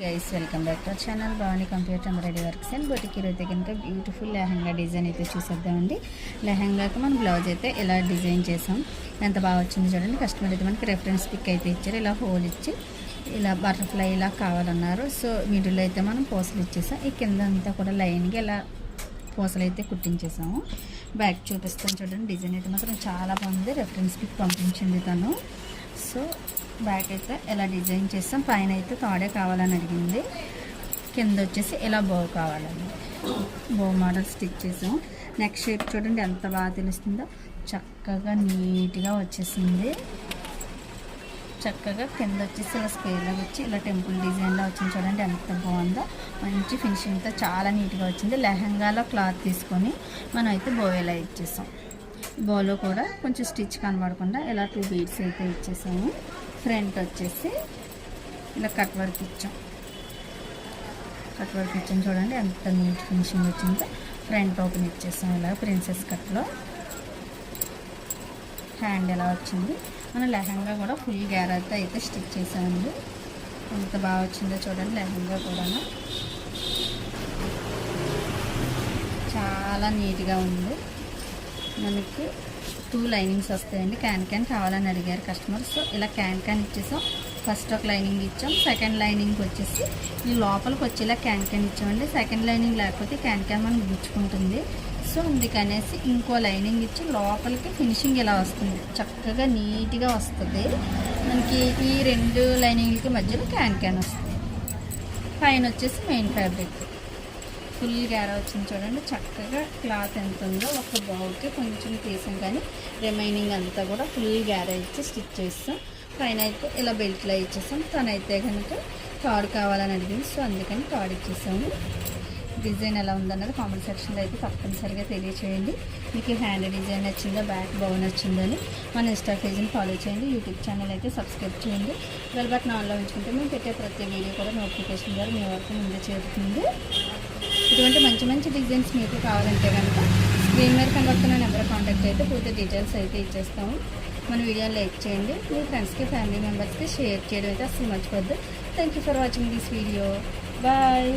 Guys welcome back to our channel Bhavani computer embroidery works and boutique. ఈరోజు కనుక beautiful lehenga design అయితే చూసేద్దామండి. లెహంగాకి మనం బ్లౌజ్ అయితే ఎలా డిజైన్ చేసాం, ఎంత బాగా వచ్చింది చూడండి. కస్టమర్ అయితే మనకి రెఫరెన్స్ పిక్ అయితే ఇచ్చారు. ఇలా హోల్ ఇచ్చి ఇలా బటర్ఫ్లై ఇలా కావాలన్నారు. సో మిడిల్లో అయితే మనం పూసలు ఇచ్చేసాం. ఈ కింద అంతా కూడా లైన్గా ఇలా పూసలు అయితే కుట్టించేసాము. బ్యాక్ చూపిస్తాను చూడండి. డిజైన్ అయితే మాత్రం చాలా బాగుంది. రెఫరెన్స్ పిక్ పంపించింది తను. సో బ్యాక్ అయితే ఎలా డిజైన్ చేస్తాం. పైన అయితే తాడే కావాలని అడిగింది. కింద వచ్చేసి ఇలా బో కావాలండి. బో మోడల్ స్టిచ్ చేసాం. నెక్ షేప్ చూడండి ఎంత బాగా తెలుస్తుందో. చక్కగా నీట్గా వచ్చేసింది. చక్కగా కింద వచ్చేసి ఇలా స్క్వేర్లో వచ్చి ఇలా టెంపుల్ డిజైన్లో వచ్చింది చూడండి ఎంత బాగుందో. మంచి ఫినిషింగ్తో చాలా నీట్గా వచ్చింది. లెహంగాలో క్లాత్ తీసుకొని మనం అయితే బో ఇలా ఇచ్చేసాం. బోలో కూడా కొంచెం స్టిచ్ కనబడకుండా ఇలా 2 బీడ్స్ అయితే ఇచ్చేసాము. ఫ్రంట్ వచ్చేసి ఇలా కట్ వర్క్ ఇచ్చాం. కట్ వర్క్ ఇచ్చాం చూడండి ఎంత నీట్ ఫినిషింగ్ వచ్చిందో. ఫ్రంట్ ఓపెన్ ఇచ్చేసాం ఇలా ప్రిన్సెస్ కట్లో. హ్యాండ్ ఎలా వచ్చింది. మన లెహంగా కూడా ఫుల్ గ్యారతో అయితే స్టిచ్ చేసామండి. ఎంత బాగా వచ్చిందో చూడండి. లెహంగా కూడా చాలా నీట్గా ఉంది. మనకి 2 లైనింగ్స్ వస్తాయండి. క్యాన్ కావాలని అడిగారు కస్టమర్. సో ఇలా క్యాన్ ఇచ్చేసాం. ఫస్ట్ ఒక లైనింగ్ ఇచ్చాం. సెకండ్ లైనింగ్ వచ్చేసి ఈ లోపలికి వచ్చి ఇలా క్యాన్ ఇచ్చామండి. సెకండ్ లైనింగ్ లేకపోతే క్యాన్ మనకి గుచ్చుకుంటుంది. సో అందుకనేసి ఇంకో లైనింగ్ ఇచ్చి లోపలికి ఫినిషింగ్ ఇలా వస్తుంది. చక్కగా నీట్గా వస్తుంది. మనకి ఈ 2 లైనింగ్లకి మధ్యలో క్యాన్ వస్తుంది. పైన వచ్చేసి మెయిన్ ఫ్యాబ్రిక్ ఫుల్ గ్యారా వచ్చింది చూడండి. చక్కగా క్లాత్ ఎంత ఉందో ఒక బౌకి కొంచెం తీసాం, కానీ రిమైనింగ్ అంతా కూడా ఫుల్ గ్యారా ఇచ్చి స్టిచ్ చేస్తాం. పైన అయితే ఇలా బెల్ట్లో ఇచ్చేసాం. తనైతే కనుక తాడు కావాలని అడిగింది. సో అందుకని తాడు ఇచ్చేసాము. డిజైన్ ఎలా ఉందన్నది కామెంట్ సెక్షన్లో అయితే తప్పనిసరిగా తెలియచేయండి. మీకు హ్యాండ్ డిజైన్ నచ్చిందో, బ్యాక్ బాగా నచ్చిందో అని మన ఇన్స్టా పేజ్ని ఫాలో చేయండి. యూట్యూబ్ ఛానల్ అయితే సబ్స్క్రైబ్ చేయండి. బెల్ బటన్ ఆన్లో ఉంచుకుంటే మేము పెట్టే ప్రతి వీడియో కూడా నోటిఫికేషన్ ద్వారా మీ వరకు ముందే చేరుతుంది. ఇటువంటి మంచి మంచి డిజైన్స్ మీకు కావాలంటే కనుక స్క్రీన్ మీద కనబడుతున్న నెంబర్ కాంటాక్ట్ అయితే పూర్తి డీటెయిల్స్ అయితే ఇచ్చేస్తాము. మన వీడియోని లైక్ చేయండి. మీ ఫ్రెండ్స్కి, ఫ్యామిలీ మెంబర్స్కి షేర్ చేయడం అయితే అసలు మర్చిపోద్దు. Thank you for watching this video. Bye.